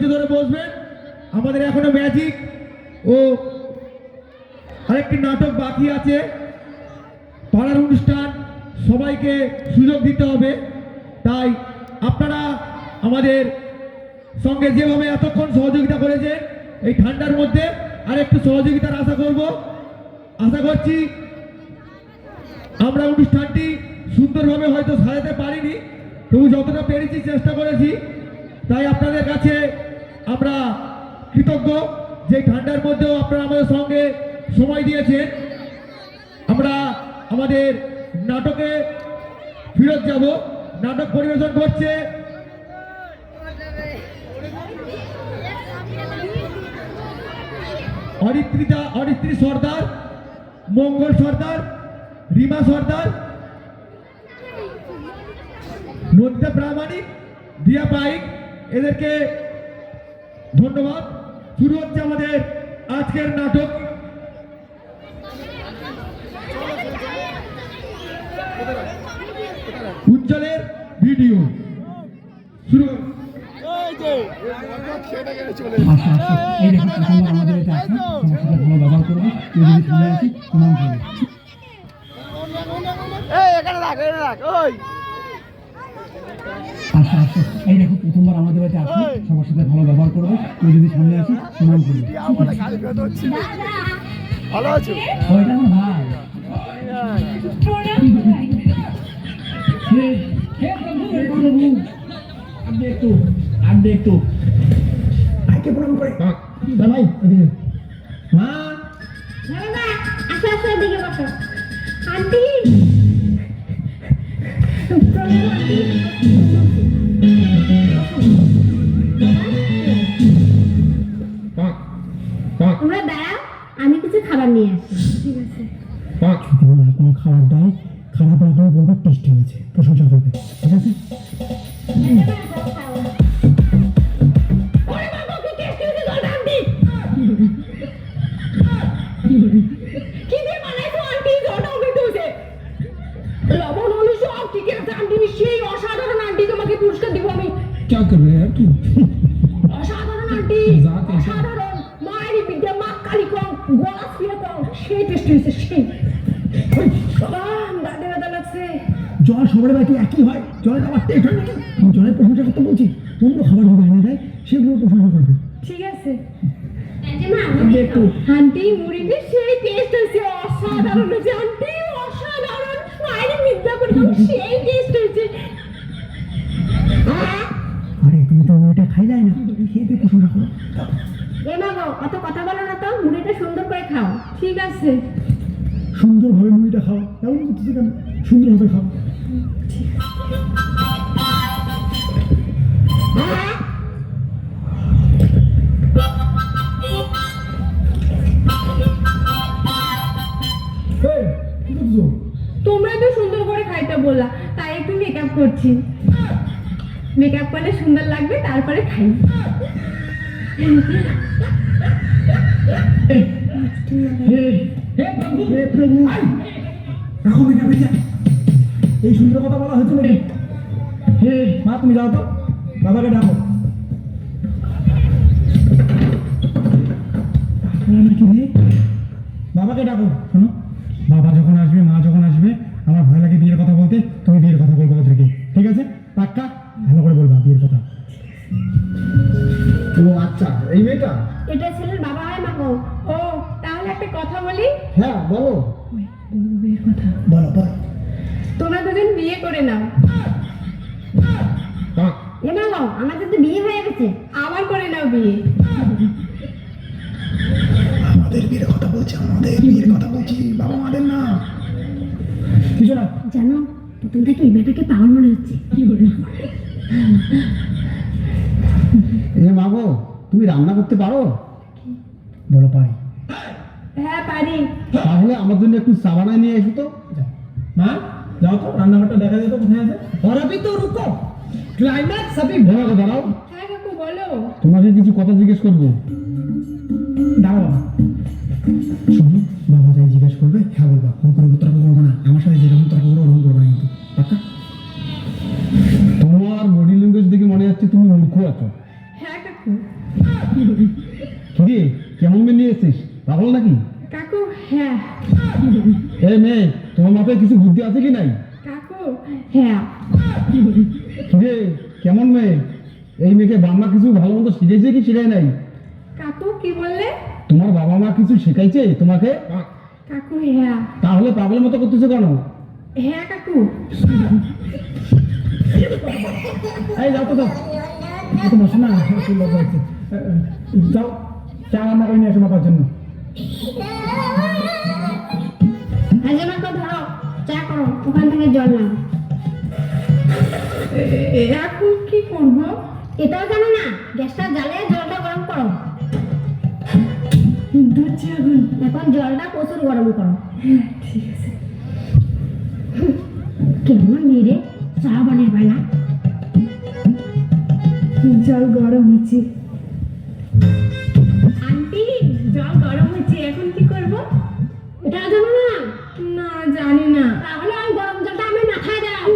ধৈর্য ধরে বসবেন। আমাদের এখনো ম্যাজিক ও আরেকটি নাটক বাকি আছে। পাড়ার অনুষ্ঠান, সবাইকে সুযোগ দিতে হবে। তাই আপনারা আমাদের সঙ্গে যেভাবে এতক্ষণ সহযোগিতা করেছে, এই ঠান্ডার মধ্যে আর একটু সহযোগিতার আশা করছি। আমরা অনুষ্ঠানটি সুন্দরভাবে হয়তো সাজাতে পারিনি, তবু যতটা পেরেছি চেষ্টা করেছি। তাই আপনাদের কাছে আমরা কৃতজ্ঞ যে ঠান্ডার মধ্যেও আপনারা আমাদের সঙ্গে সময় দিয়েছেন। আমরা আমাদের নাটকে ফিরত যাব। নাটক পরিবেশন করছে অরিত্রী সর্দার, মঙ্গল সর্দার, রিমা সর্দার, নন্দিতা প্রামাণিক, দিয়া পাইক। এদেরকে ধন্যবাদ। শুরু হচ্ছে আমাদের আজকের নাটক। উজ্জ্বলের ভিডিও শুরু। এই দেখো প্রথমবার আমাদের বাড়িতে আসবে, সবার সাথে ভালো ব্যবহার করবে। কেউ যদি সামনে আসে প্রণাম করবে। ভালো আছো? ওইটা আমার ভাই। একটু ভাইকে প্রণাম করে ভাই। মা আন্টি তোমরা দাঁড়াও, আমি কিছু খাবার নিয়ে আসি। ঠিক আছে। কোনো খাবার দেয়, খারাপ লাগলে বলবে টেস্টি হয়েছে, প্রশংসা করবে। ঠিক আছে? অসাধারণ আন্টি, তোমাকে পুরস্কার দিব আমি। क्या कर रहे हैं तू? অসাধারণ আন্টি, অসাধারণ। মায়ের বিদ্যা, মা কালী কম, গলা ফিরে কম, সেই টেস্ট হয়েছে সেই। দাঁতে ব্যথা লাগছে। জল সবার বাড়িতে একই হয়, জলের আবার টেস্ট হয় নাকি? আমি জলের প্রশংসা করতে বলছি, অন্য খাবার যদি এনে দেয় সেগুলো প্রশংসা করবে। ঠিক আছে। আন্টি মুড়িতে সেই টেস্ট হয়েছে, অসাধারণ হয়েছে আন্টি, অসাধারণ। মায়ের বিদ্যা করে সেই টেস্ট হয়েছে। আরে তুমি তো মুড়িটা খাই যায় না, খেয়ে প্রশংসা করো। এ মা গো, অত কথা বলো না তো, মুড়িটা সুন্দর করে খাও। ঠিক আছে। সুন্দরভাবে মুড়িটা খাও, এমন করতেছে কেন? সুন্দরভাবে খাও। তোমরা তো সুন্দর করে খাইতে বললা, তাই একটু মেকআপ করছি। মেকআপ করলে সুন্দর লাগবে, তারপরে খাই। এই সুন্দর কথা বলা হয়েছিল রে। হে মা, তুমি যাও তো, বাবাকে ডাকো। বাবাকে ডাকো। শোনো, বাবা যখন আসবে, মা যখন আসবে, আমার ভয় লাগে বিয়ের কথা বলতে। তুমি বিয়ের কথা বলবো ওদেরকে, ঠিক আছে? পাক্কা ভালো করে বলবা বিয়ের কথা। ও আচ্ছা, এই মেয়েটা? এটা ছেলের বাবা হয় মা গো। ও তাহলে একটা কথা বলি। হ্যাঁ বলো। বিয়ের কথা বলো বলো। তোমরা দুজন বিয়ে করে নাও। এ মা গো, আমাদের তো বিয়ে হয়ে গেছে, আবার করে নাও বিয়ে। আমাদের বিয়ের কথা বলছি, আমাদের বিয়ের কথা বলছি, বাবা মাদের না। কিছু না। জানো, প্রথম থেকে এই মেয়েটাকে পাগল মনে হচ্ছে। কি বলি? এ মা গো, তুমি রান্না করতে পারো? বলো পারি। হ্যাঁ পারি। তাহলে আমার জন্য একটু চা বানায় নিয়ে এসো তো। মা যাও তো, রান্নাঘরটা দেখা যেত কোথায় আছে। और अभी तो रुको, क्लाइमैक्स अभी भरा दाঁড়াও। হ্যাঁ কাকু বলো। তোমাকে কিছু কথা জিজ্ঞেস করবো। দাঁড়াও বাবা। শোনো, বাবা যাই জিজ্ঞেস করবে হ্যাঁ বলবা, ফোন করে তর্ক করবো না। আমার সাথে যেরকম তর্ক করবো ওরকম করবো না কিন্তু, পাক্কা? তোমার বডি ল্যাঙ্গুয়েজ দেখে মনে হচ্ছে তুমি মূর্খ আছো। হ্যাঁ কাকু। কিরে কেমন মেয়ে নিয়ে এসছিস পাগল নাকি? কাকু হ্যাঁ। এই মেয়ে তোমার মাথায় কিছু বুদ্ধি আছে কি নাই? কাকু হ্যাঁ। কিরে কেমন মেয়ে? এই মেয়েকে বাংলা কিছু ভালো মতো শিখেছে কি শিখায় নাই? কাকু কি বললে? তোমার বাবা মা কিছু শেখাইছে তোমাকে? কাকু হ্যাঁ। তাহলে পাগলের মতো করতেছো কেন? হ্যাঁ কাকু। এই যাও তো যাও, এত বসো না, একটু লজ্জা হচ্ছে। যাও চা রান্না করে নিয়ে আসো বাবার জন্য। হাজেমাকে ধরো, চা করো, ওখান থেকে জল নাও। এখন কি করব? এটাও জানো না? গ্যাসটা জ্বালিয়ে জলটা গরম করো। ধরছি এখন জলটা প্রচুর গরম করো। ঠিক আছে। কেমন মেরে চা বানাবে না? জল গরম হচ্ছে। আন্টি জল গরম হচ্ছে, এখন কি করব? এটা জানো না? না জানি না। তাহলে ওই গরম জলটা আমি মাথায় দাও।